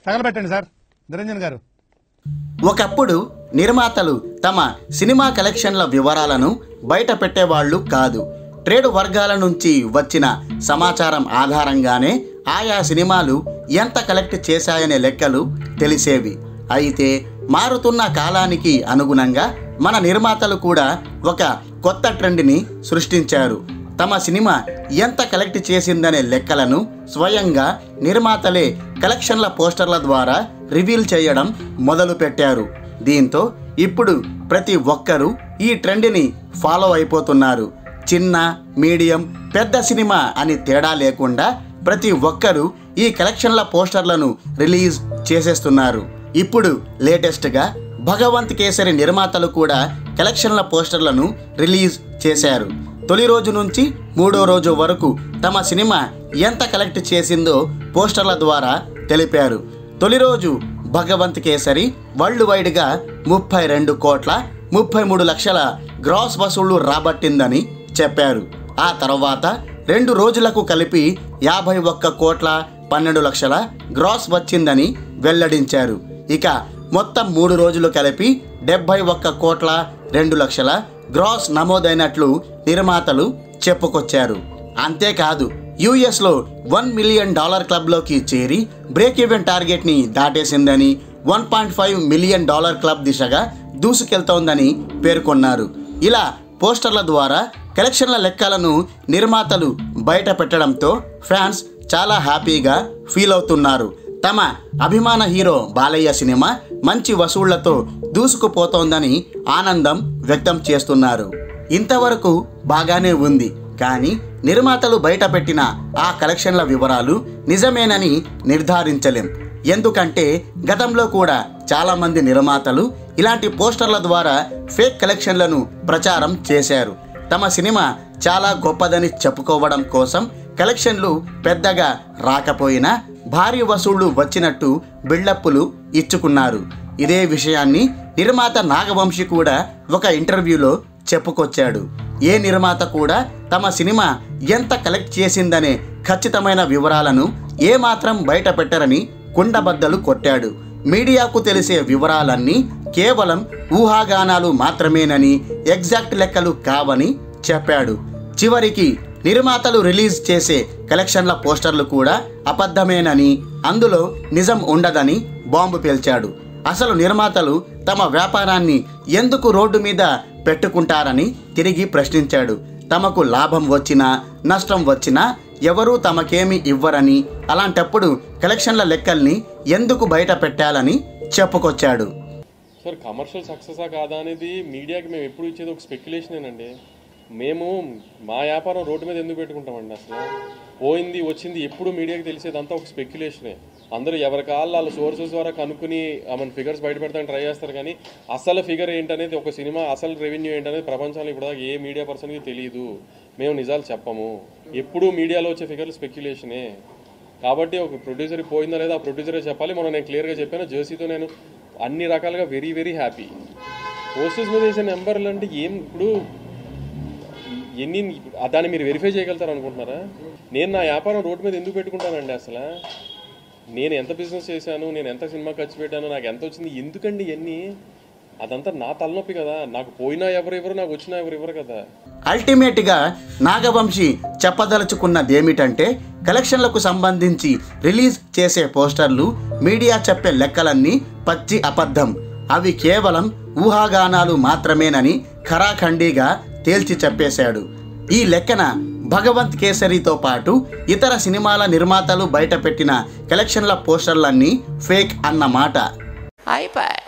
తగలబెట్టండి sir Niranjan గారు. ఒకప్పుడు నిర్మాతలు తమ సినిమా కలెక్షన్ల వివరాలను బయట పెట్టేవాళ్ళు కాదు. ట్రేడ్ వర్గాల నుంచి వచ్చిన సమాచారం ఆధారంగానే ఆయా సినిమాలు ఎంత కలెక్ట్ చేశాయనే లెక్కలు తెలిసేవి. అయితే మారుతున్న కాలానికి అనుగుణంగా మన నిర్మాతలు కూడా ఒక కొత్త ట్రెండ్ని సృష్టించారు. తమ సినిమా ఎంత కలెక్ట్ చేసిందనే లెక్కలను స్వయంగా నిర్మాతలే కలెక్షన్ల పోస్టర్ల ద్వారా రివీల్ చేయడం మొదలుపెట్టారు. దీంతో ఇప్పుడు ప్రతి ఒక్కరూ ఈ ట్రెండ్ని ఫాలో అయిపోతున్నారు. చిన్న, మీడియం, పెద్ద సినిమా అని తేడా లేకుండా ప్రతి ఒక్కరూ ఈ కలెక్షన్ల పోస్టర్లను రిలీజ్ చేసేస్తున్నారు. ఇప్పుడు లేటెస్ట్గా భగవంత్ కేసరి నిర్మాతలు కూడా కలెక్షన్ల పోస్టర్లను రిలీజ్ చేశారు. తొలి రోజు నుంచి 3వ రోజు వరకు తమ సినిమా ఎంత కలెక్ట్ చేసిందో పోస్టర్ల ద్వారా తెలిపారు. తొలి రోజు భగవంత్ కేసరి వరల్డ్ వైడ్గా 32 లక్షల గ్రాస్ వసూళ్లు రాబట్టిందని చెప్పారు. ఆ తర్వాత 2 రోజులకు కలిపి 51 లక్షల గ్రాస్ వచ్చిందని వెల్లడించారు. ఇక మొత్తం 3 రోజులు కలిపి 71 లక్షల గ్రాస్ నమోదైనట్లు నిర్మాతలు చెప్పుకొచ్చారు. అంతేకాదు యుఎస్లో $1 మిలియన్ క్లబ్లోకి చేరి బ్రేక్ ఈవెన్ టార్గెట్ని దాటేసిందని, $1.5 మిలియన్ క్లబ్ దిశగా దూసుకెళ్తోందని పేర్కొన్నారు. ఇలా పోస్టర్ల ద్వారా కలెక్షన్ల లెక్కలను నిర్మాతలు బయట పెట్టడంతో ఫ్యాన్స్ చాలా హ్యాపీగా ఫీల్ అవుతున్నారు. తమ అభిమాన హీరో బాలయ్య సినిమా మంచి వసూళ్లతో దూసుకుపోతోందని ఆనందం వ్యక్తం చేస్తున్నారు. ఇంతవరకు బాగానే ఉంది, కానీ నిర్మాతలు బయట పెట్టిన ఆ కలెక్షన్ల వివరాలు నిజమేనని నిర్ధారించలేం. ఎందుకంటే గతంలో కూడా చాలామంది నిర్మాతలు ఇలాంటి పోస్టర్ల ద్వారా ఫేక్ కలెక్షన్లను ప్రచారం చేశారు. తమ సినిమా చాలా గొప్పదని చెప్పుకోవడం కోసం కలెక్షన్లు పెద్దగా రాకపోయినా భారీ వసూళ్లు వచ్చినట్టు బిల్డప్పులు ఇచ్చుకున్నారు. ఇదే విషయాన్ని నిర్మాత నాగవంశి కూడా ఒక ఇంటర్వ్యూలో చెప్పుకొచ్చాడు. ఏ నిర్మాత కూడా తమ సినిమా ఎంత కలెక్ట్ చేసిందనే ఖచ్చితమైన వివరాలను ఏమాత్రం బయట పెట్టరని కుండబద్దలు కొట్టాడు. మీడియాకు తెలిసే వివరాలన్నీ కేవలం ఊహాగానాలు మాత్రమేనని, ఎగ్జాక్ట్ లెక్కలు కావని చెప్పాడు. చివరికి నిర్మాతలు రిలీజ్ చేసే కలెక్షన్ల పోస్టర్లు కూడా అబద్ధమేనని, అందులో నిజం ఉండదని బాంబు పేల్చాడు. అసలు నిర్మాతలు తమ వ్యాపారాన్ని ఎందుకు రోడ్డు మీద పెట్టుకుంటారని తిరిగి ప్రశ్నించాడు. తమకు లాభం వచ్చినా నష్టం వచ్చినా ఎవరూ తమకేమీ ఇవ్వరని, అలాంటప్పుడు కలెక్షన్ల లెక్కల్ని ఎందుకు బయట పెట్టాలని చెప్పుకొచ్చాడు. సార్ కమర్షియల్ సక్సెసా కాదా అనేది మీడియాకి మేము ఎప్పుడు ఇచ్చేది ఒక స్పెక్యులేషనేనండి. మేము మా వ్యాపారం రోడ్డు మీద ఎందుకు పెట్టుకుంటామండి? అసలు పోయింది వచ్చింది ఎప్పుడు మీడియాకి తెలిసేదంతా ఒక స్పెక్యులేషనే. అందరూ ఎవరి కాళ్ళు వాళ్ళ సోర్సెస్ ద్వారా కనుక్కుని మన ఫిగర్స్ బయట పెడతానికి ట్రై చేస్తారు, కానీ అసలు ఫిగర్ ఏంటనేది, ఒక సినిమా అసలు రెవెన్యూ ఏంటనేది ప్రపంచంలో ఇప్పుడు ఏ మీడియా పర్సన్కి తెలియదు. మేము నిజాలు చెప్పము. ఎప్పుడు మీడియాలో వచ్చే ఫిగర్లు స్పెక్యులేషనే. కాబట్టి ఒక ప్రొడ్యూసర్ పోయిందా లేదా ఆ ప్రొడ్యూసరే చెప్పాలి. మొన్న నేను క్లియర్గా చెప్పాను, జెర్సీతో నేను అన్ని రకాలుగా వెరీ వెరీ హ్యాపీ. పోస్టర్స్ మీద వేసే నెంబర్లు అంటే ఏం ఇప్పుడు ఎన్ని దాన్ని మీరు వెరిఫై చేయగలుగుతారు అనుకుంటున్నారా? నేను నా వ్యాపారం రోడ్డు మీద ఎందుకు పెట్టుకుంటానండి? అసలు నేను ఎంత బిజినెస్ చేశాను, నేను ఎంత సినిమా ఖర్చు పెట్టాను, నాకు ఎంత వచ్చింది, ఎందుకండి ఇవన్నీ? అదంతా నా తలనొప్పి కదా. నాకు పోయినా ఎవరెవరు, నాకు వచ్చినా ఎవరెవరు కదా. అల్టిమేట్గా నాగవంశి చెప్పదలుచుకున్నదేమిటంటే, కలెక్షన్లకు సంబంధించి రిలీజ్ చేసే పోస్టర్లు, మీడియా చెప్పే లెక్కలన్నీ పచ్చి అబద్ధం. అవి కేవలం ఊహాగానాలు మాత్రమేనని ఖరాఖండిగా తేల్చి చెప్పేశాడు. ఈ లెక్కన భగవంత్ కేసరితో పాటు ఇతర సినిమాల నిర్మాతలు బయటపెట్టిన కలెక్షన్ల పోస్టర్లన్నీ ఫేక్ అన్నమాట. అయిపోయి